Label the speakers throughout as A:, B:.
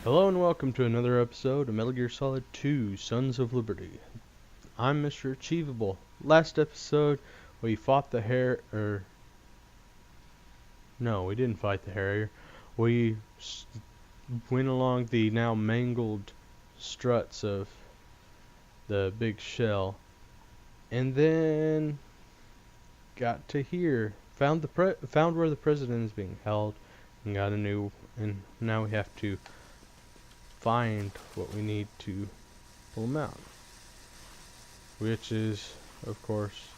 A: Hello and welcome to another episode of Metal Gear Solid 2: Sons of Liberty. I'm Mr. Achievable. Last episode, we fought the No, we didn't fight the Harrier. We went along the now mangled struts of the big shell, and then got to here. Found where the president is being held, and got a new. And now we have to find what we need to pull him out. Which is, of course,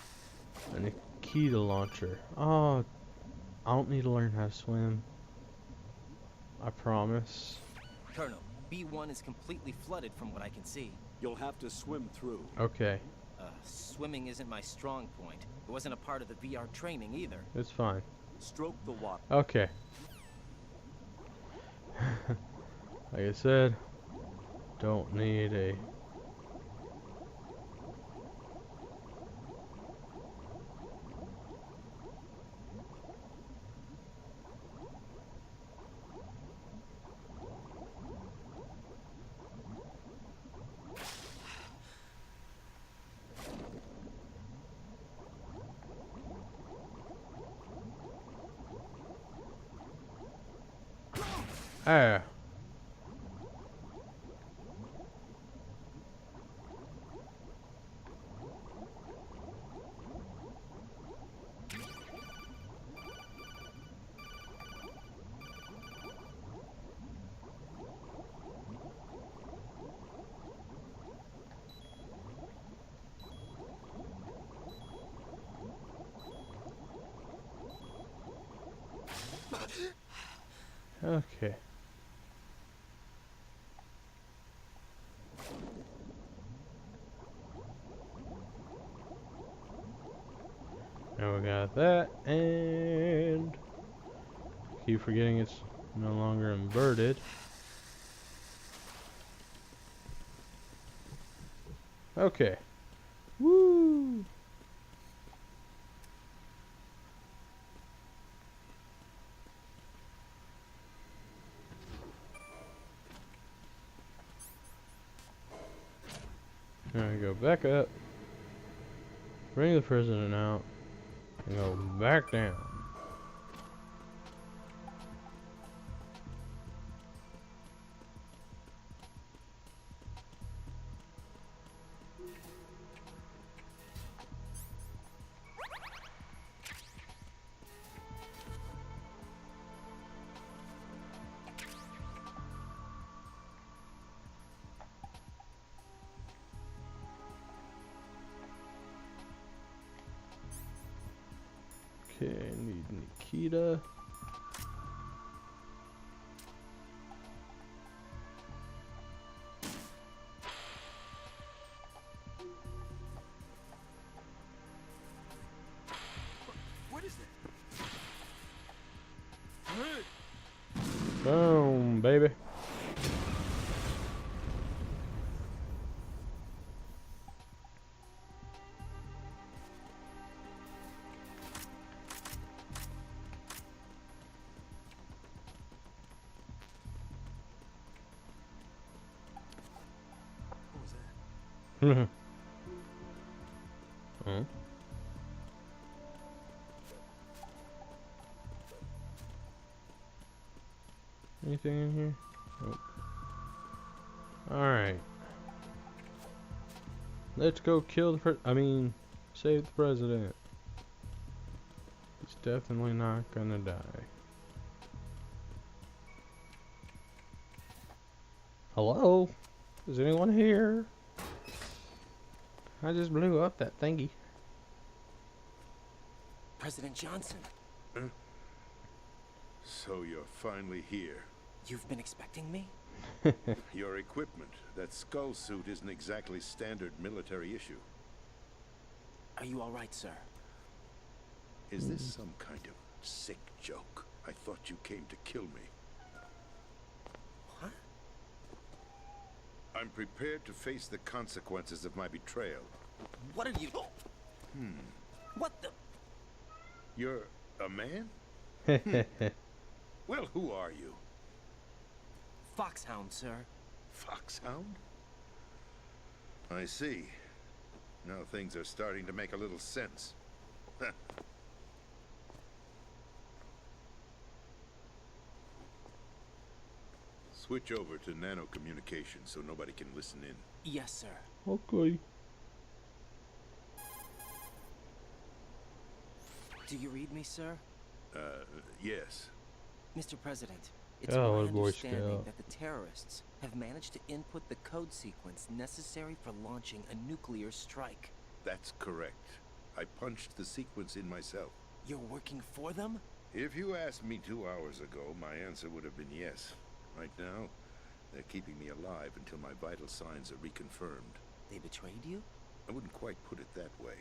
A: a Nikita launcher. Oh, I don't need to learn how to swim. I promise.
B: Colonel, B1 is completely flooded from what I can see.
C: You'll have to swim through.
A: Okay,
B: Swimming isn't my strong point. It wasn't a part of the VR training either.
A: it's fine.
C: Stroke the water.
A: Okay. Like I said, don't need a... Ah. Okay. Now we got that, and keep forgetting it's no longer inverted. Okay. Woo! Now we go back up, bring the president out, and go back down. Okay, need Nikita.
C: What is it?
A: Boom, baby.
C: What was that?
A: Huh? Anything in here? Nope. Alright. Let's go kill the save the president. He's definitely not gonna die. Hello? Is anyone here? I just blew up that thingy.
B: President Johnson,
D: So you're finally here.
B: you've been expecting me?
D: Your equipment, that skull suit isn't exactly standard military issue.
B: Are you all right, sir?
D: Is this some kind of sick joke? I thought you came to kill me.
B: What?
D: I'm prepared to face the consequences of my betrayal.
B: What are you... What the...
D: You're a man? Well, who are you?
B: Foxhound, sir.
D: Foxhound? I see. Now things are starting to make a little sense. Switch over to nano communication so nobody can listen in.
B: Yes, sir.
A: Okay.
B: Do you read me, sir?
D: Yes.
B: Mr. President, it's
A: Oh,
B: my
A: Boy
B: understanding
A: Scout.
B: that the terrorists have managed to input the code sequence necessary for launching a nuclear strike.
D: That's correct. I punched the sequence in myself.
B: You're working for them?
D: If you asked me 2 hours ago, my answer would have been yes. Right now, they're keeping me alive until my vital signs are reconfirmed.
B: They betrayed you?
D: I wouldn't quite put it that way.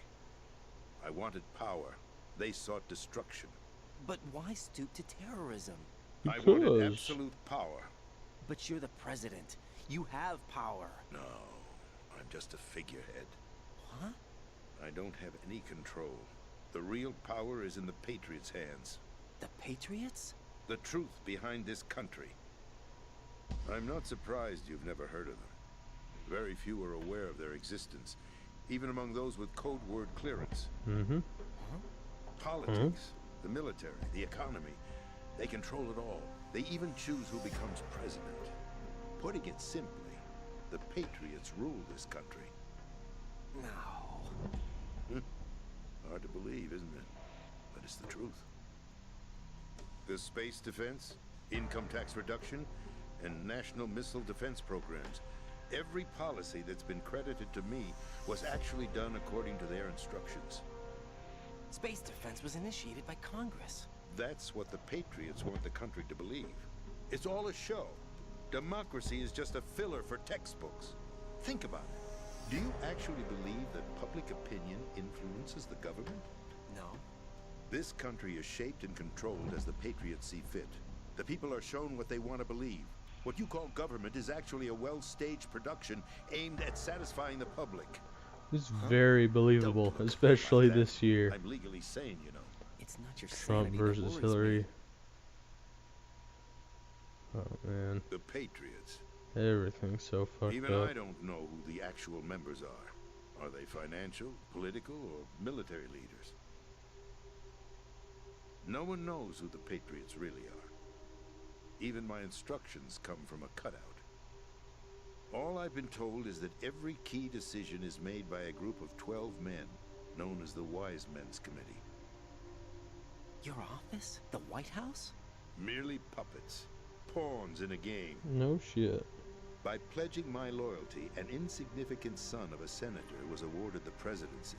D: I wanted power. They sought destruction.
B: But why stoop to terrorism?
D: I wanted
A: Because-
D: absolute power.
B: But you're the president. You have power.
D: No, I'm just a figurehead.
B: Huh?
D: I don't have any control. The real power is in the Patriots' hands.
B: The Patriots?
D: The truth behind this country. I'm not surprised you've never heard of them. Very few are aware of their existence, even among those with code word clearance.
A: Mm-hmm.
D: Politics, the military, the economy, they control it all. They even choose who becomes president. Putting it simply, the Patriots rule this country.
B: No.
D: Hard to believe, isn't it? But it's the truth. The space defense, income tax reduction, and national missile defense programs. Every policy that's been credited to me was actually done according to their instructions.
B: Space defense was initiated by Congress.
D: That's what the Patriots want the country to believe. It's all a show. Democracy is just a filler for textbooks. Think about it. Do you actually believe that public opinion influences the government?
B: No.
D: This country is shaped and controlled as the Patriots see fit. The people are shown what they want to believe. What you call government is actually a well-staged production aimed at satisfying the public.
A: It's very believable,
D: Don't look
A: especially
D: like that.
A: this year.
D: I'm legally sane, you know.
B: It's not your
A: Trump
B: sanity that
A: versus
B: worries
A: Hillary.
B: me.
A: Oh man,
D: The Patriots.
A: everything's so fucked
D: Even
A: up.
D: I don't know who the actual members are. Are they financial, political, or military leaders? No one knows who the Patriots really are. Even my instructions come from a cutout. All I've been told is that every key decision is made by a group of 12 men, known as the Wise Men's Committee.
B: Your office? The White House?
D: Merely puppets, pawns in a game.
A: No shit.
D: By pledging my loyalty, an insignificant son of a senator was awarded the presidency.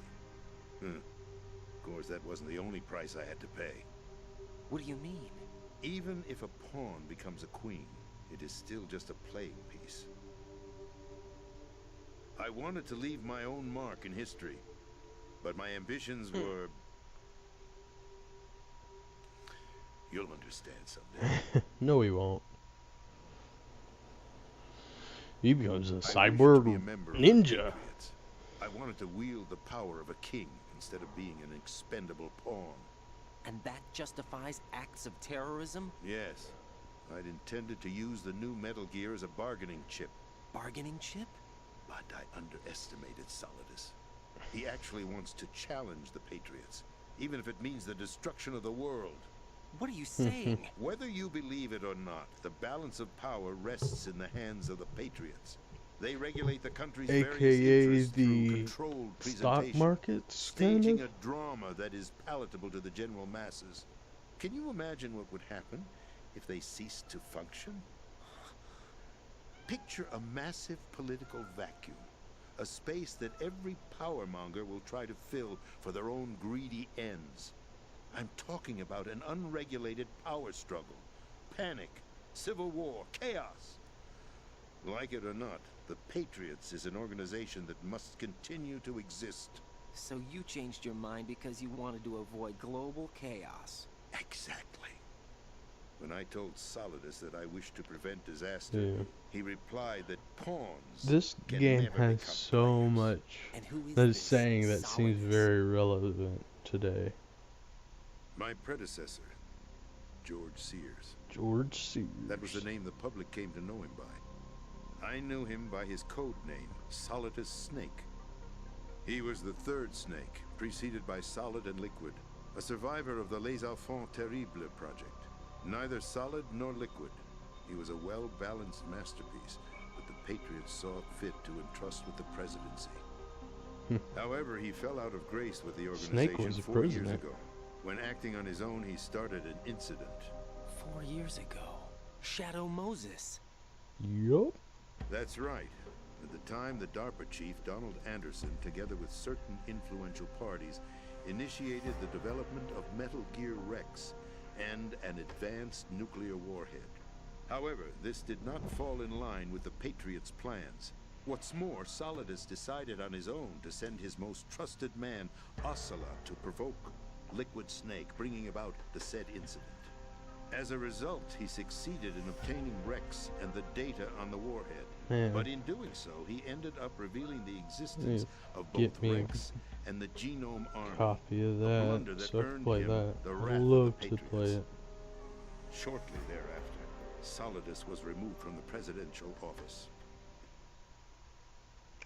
D: Of course, that wasn't the only price I had to pay.
B: What do you mean?
D: Even if a pawn becomes a queen, it is still just a playing piece. I wanted to leave my own mark in history, but my ambitions were... You'll understand someday.
A: No, he won't. He becomes a
D: I wished to
A: cyborg
D: be a member of the
A: ninja.
D: Patriots. I wanted to wield the power of a king instead of being an expendable pawn.
B: And that justifies acts of terrorism?
D: Yes, I'd intended to use the new Metal Gear as a bargaining chip,
B: Bargaining chip?
D: but I underestimated Solidus. He actually wants to challenge the Patriots, even if it means the destruction of the world.
B: What are you saying?
D: Whether you believe it or not, the balance of power rests in the hands of the Patriots. They regulate the country's various
A: AKA
D: interests through
A: the
D: controlled
A: stock
D: presentation,
A: markets, kind
D: staging
A: of.
D: a drama that is palatable to the general masses. Can you imagine what would happen if they ceased to function? Picture a massive political vacuum, a space that every powermonger will try to fill for their own greedy ends. I'm talking about an unregulated power struggle, panic, civil war, chaos. Like it or not, the Patriots is an organization that must continue to exist.
B: So you changed your mind because you wanted to avoid global chaos.
D: Exactly. When I told Solidus that I wished to prevent disaster,
A: Yeah.
D: he replied that pawns
A: This
D: can
A: game
D: never
A: has
D: become
A: so
D: players.
B: And
A: much
B: who is
A: that
B: this
A: is saying that seems
B: Solidus?
A: very relevant today.
D: My predecessor, George Sears.
A: George Sears.
D: That was the name the public came to know him by. I knew him by his code name, Solidus Snake. He was the third Snake, preceded by Solid and Liquid, a survivor of the Les Enfants Terribles project. Neither solid nor liquid, he was a well-balanced masterpiece that the Patriots saw fit to entrust with the presidency. However, he fell out of grace with the
A: Snake
D: organization
A: was a
D: 4 years
A: president.
D: ago. When acting on his own, he started an incident.
B: 4 years ago. Shadow Moses.
A: Yup.
D: That's right. At the time, the DARPA chief, Donald Anderson, together with certain influential parties, initiated the development of Metal Gear Rex and an advanced nuclear warhead. However, this did not fall in line with the Patriots' plans. What's more, Solidus decided on his own to send his most trusted man, Ocelot, to provoke Liquid Snake, bringing about the said incident. As a result, he succeeded in obtaining Rex and the data on the warhead.
A: Man.
D: But in doing so, he ended up revealing the existence of both
A: get me
D: Rex and the Genome Army.
A: Copy of
D: a blunder
A: that,
D: that
A: so I can
D: earned
A: play
D: him
A: that.
D: the
A: I'd
D: wrath of
A: love
D: the
A: to play
D: Patriots.
A: it.
D: Shortly thereafter, Solidus was removed from the presidential office.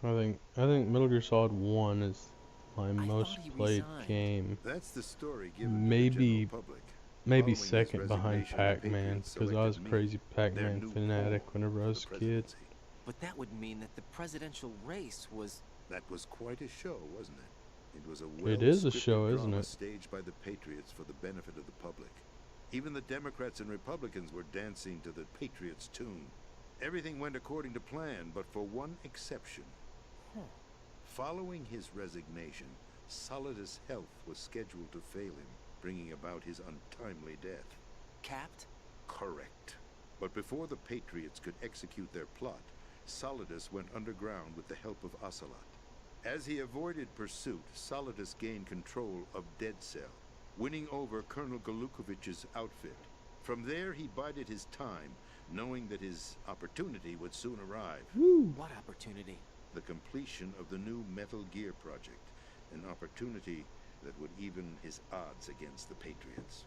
A: I think Metal Gear Solid 1 is my
B: thought
A: most
B: he
A: played
B: resigned.
D: game. That's the story given to the
A: Maybe-
D: general public.
A: Maybe
D: Following his
A: second behind
D: resignation, the
A: Pac-Man,
D: Patriots
A: because I was a
D: selected me,
A: crazy
D: their
A: Pac-Man
D: new
A: fanatic
D: pawn
A: whenever I
D: for
A: was
D: the
A: a kid.
D: presidency.
B: But that would mean that the presidential race was...
D: That was quite a show, wasn't it? It was a
A: It is a
D: well-scripted
A: show, isn't
D: drama
A: it?
D: staged by the Patriots for the benefit of the public. Even the Democrats and Republicans were dancing to the Patriots' tune. Everything went according to plan, but for one exception. Following his resignation, Solidus' health was scheduled to fail him, bringing about his untimely death.
B: capped?
D: Correct. But before the Patriots could execute their plot, Solidus went underground with the help of Ocelot. As he avoided pursuit, Solidus gained control of Dead Cell, winning over Colonel Galukovich's outfit. From there, he bided his time, knowing that his opportunity would soon arrive.
B: What opportunity?
D: The completion of the new Metal Gear project, an opportunity that would even his odds against the Patriots.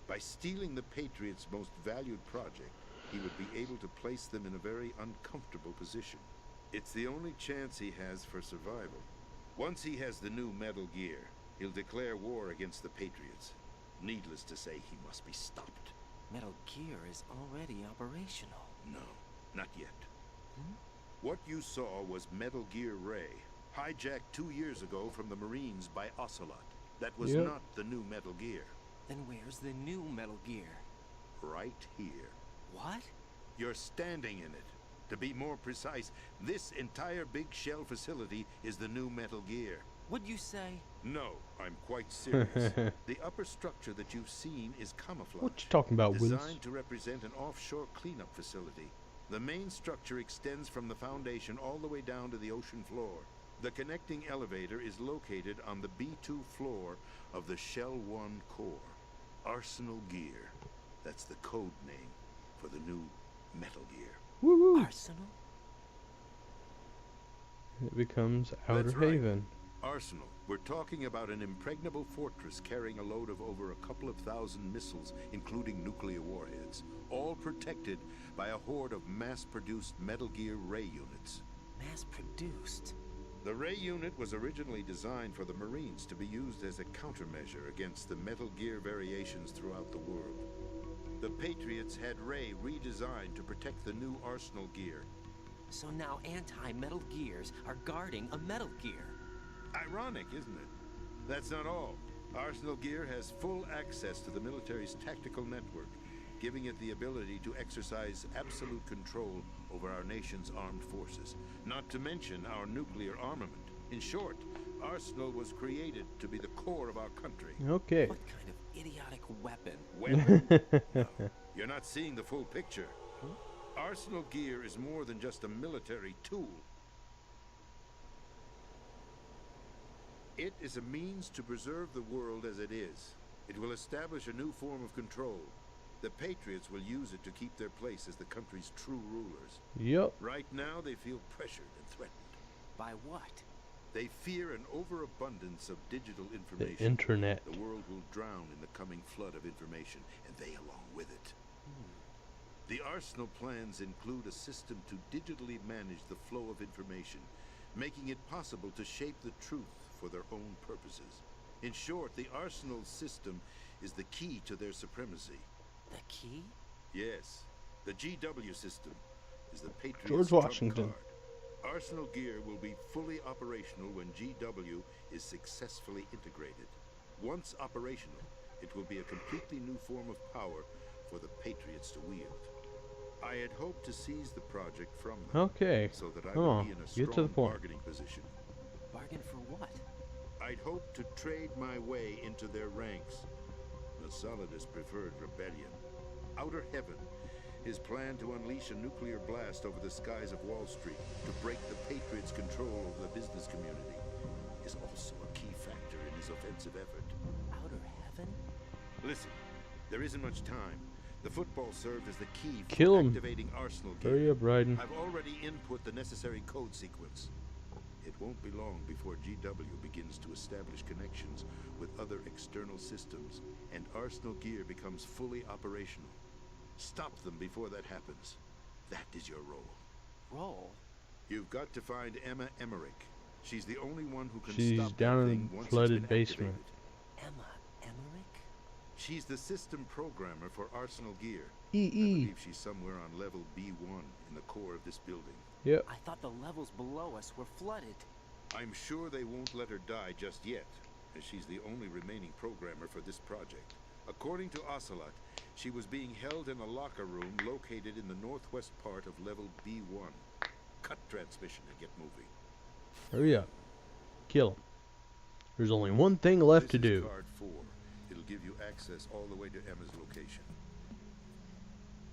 D: By stealing the Patriots' most valued project, he would be able to place them in a very uncomfortable position. It's the only chance he has for survival. Once he has the new Metal Gear, he'll declare war against the Patriots. Needless to say, he must be stopped.
B: Metal Gear is already operational.
D: No, not yet. What you saw was Metal Gear Ray, hijacked 2 years ago from the Marines by Ocelot. That was
A: Yep.
D: not the new Metal Gear.
B: Then where's the new Metal Gear?
D: Right here.
B: What?
D: You're standing in it. To be more precise, this entire big shell facility is the new Metal Gear.
B: What'd you say?
D: No, I'm quite serious. The upper structure that you've seen is camouflage.
A: What you talking about, Willis?
D: Designed to represent an offshore cleanup facility. The main structure extends from the foundation all the way down to the ocean floor. The connecting elevator is located on the B2 floor of the Shell 1 core. Arsenal Gear. That's the code name for the new Metal Gear.
A: Woo!
B: Arsenal?
A: It becomes Outer
D: That's right.
A: Haven.
D: Arsenal. We're talking about an impregnable fortress carrying a load of over a couple of thousand missiles, including nuclear warheads, all protected by a horde of mass-produced Metal Gear Ray units.
B: Mass-produced?
D: The Ray unit was originally designed for the Marines to be used as a countermeasure against the Metal Gear variations throughout the world. The Patriots had Ray redesigned to protect the new Arsenal Gear.
B: So now anti-Metal Gears are guarding a Metal Gear.
D: Ironic, isn't it? That's not all. Arsenal Gear has full access to the military's tactical network, giving it the ability to exercise absolute control over our nation's armed forces, not to mention our nuclear armament. In short, Arsenal was created to be the core of our country.
A: Okay.
B: What kind of idiotic weapon?
D: Weapon? No, you're not seeing the full picture. Arsenal Gear is more than just a military tool. It is a means to preserve the world as it is. It will establish a new form of control. The Patriots will use it to keep their place as the country's true rulers.
A: Yep.
D: Right now, they feel pressured and threatened.
B: By what?
D: They fear an overabundance of digital
A: The
D: information.
A: internet.
D: The world will drown in the coming flood of information, and they along with it. The Arsenal plans include a system to digitally manage the flow of information, making it possible to shape the truth for their own purposes. In short, the Arsenal system is the key to their supremacy.
B: The key?
D: Yes, the GW system is the Patriots'
A: George
D: trump
A: Washington.
D: card. Arsenal gear will be fully operational when GW is successfully integrated. Once operational, it will be a completely new form of power for the Patriots to wield. I had hoped to seize the project from them,
A: Okay.
D: so that I
A: Come
D: would
A: on,
D: be in a
A: get
D: strong
A: to the point.
D: bargaining position.
B: Bargain for what?
D: I'd hoped to trade my way into their ranks. But Solidus preferred rebellion. Outer Heaven, his plan to unleash a nuclear blast over the skies of Wall Street to break the Patriots' control over the business community, is also a key factor in his offensive effort.
B: Outer heaven?
D: Listen, there isn't much time. The football served as the key for
A: Kill him.
D: activating Arsenal gear.
A: Hurry up, Raiden.
D: I've already input the necessary code sequence. It won't be long before GW begins to establish connections with other external systems, and Arsenal gear becomes fully operational. Stop them before that happens. That is your role.
B: Roll?
D: You've got to find Emma Emmerich. She's the only one who can
A: She's
D: stop
A: down
D: that
A: in
D: thing once
A: flooded
D: it's been
A: basement.
D: activated.
B: Emma Emmerich?
D: She's the system programmer for Arsenal gear. I
A: EE.
D: believe she's somewhere on level B1 in the core of this building.
A: Yep.
B: I thought the levels below us were flooded.
D: I'm sure they won't let her die just yet, as she's the only remaining programmer for this project. According to Ocelot, she was being held in a locker room located in the northwest part of level B1. Cut transmission and get moving.
A: Hurry up. Kill him. There's only one thing left to
D: This is
A: do.
D: card 4. It'll give you access all the way to Emma's location.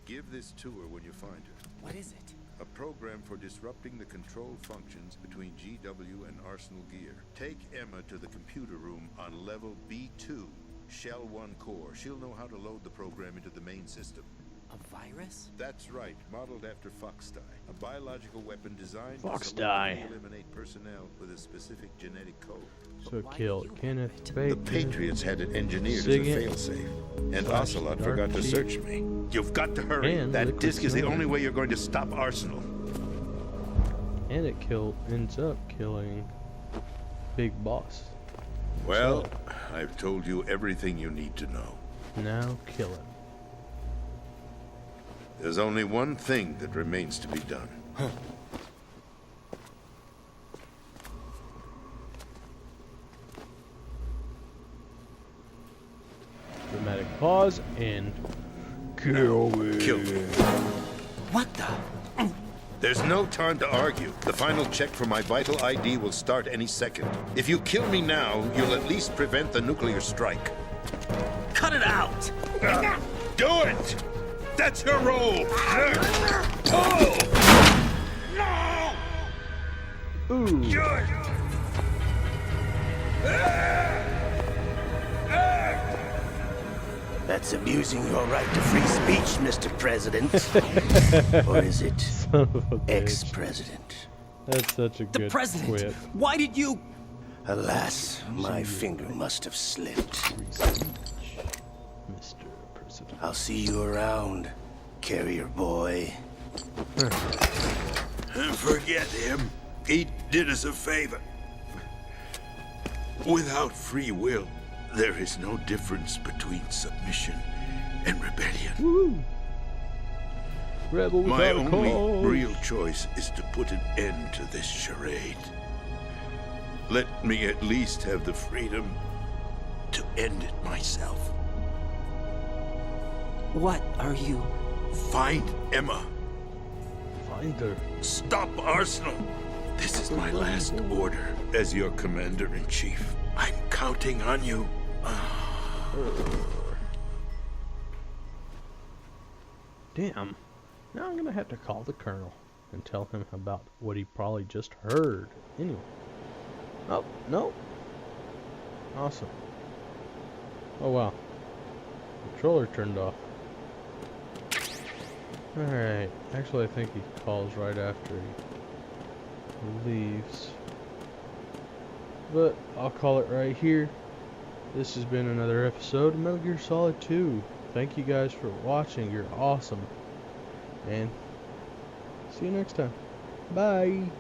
D: Give this to her when you find her.
B: What is it?
D: A program for disrupting the control functions between GW and Arsenal gear. Take Emma to the computer room on level B2, Shell 1 core. She'll know how to load the program into the main system.
B: A virus?
D: That's right, modeled after Foxdie, a biological weapon designed to
A: Foxdie.
D: selectively eliminate personnel with a specific genetic code.
A: So
B: Why
A: kill
B: do you
A: Kenneth
B: have it?
D: The
A: Baker.
D: Patriots had it engineered
A: Sigint,
D: as a failsafe, and
A: Flash
D: Ocelot
A: Dark
D: forgot to
A: Chief,
D: search me. You've got to hurry.
A: and
D: That
A: Liquid
D: disc is the
A: Snow.
D: only way you're going to stop Arsenal.
A: And it ends up killing Big Boss.
D: Well, I've told you everything you need to know.
A: Now kill him.
D: There's only one thing that remains to be done.
A: Dramatic pause and kill him.
D: Kill me.
B: What the?
D: There's no time to argue. The final check for my vital ID will start any second. If you kill me now, you'll at least prevent the nuclear strike.
B: Cut it out!
D: Do it! That's your role! Oh! No!
A: Ooh.
E: That's abusing your right to free speech, Mr. President. Or is it
A: Son of a bitch.
E: ex-president?
A: That's such a
B: The
A: good
B: president!
A: quip.
B: Why did you?
E: Alas, my finger must have slipped.
A: Mr. President.
E: I'll see you around, carrier boy.
D: Forget him. He did us a favor. Without free will, there is no difference between submission and rebellion.
A: Woo! Rebel
D: My
A: without a
D: only
A: cause.
D: real choice is to put an end to this charade. Let me at least have the freedom to end it myself.
B: What are you?
D: Find Emma.
A: Find her.
D: Stop Arsenal. This is my last order as your commander-in-chief. I'm counting on you.
A: Damn. Now I'm gonna have to call the colonel and tell him about what he probably just heard. Anyway. Oh, no. Awesome. Oh, wow. Controller turned off. Alright. Actually, I think he calls right after he leaves. But I'll call it right here. This has been another episode of Metal Gear Solid 2. Thank you guys for watching. You're awesome. And see you next time. Bye.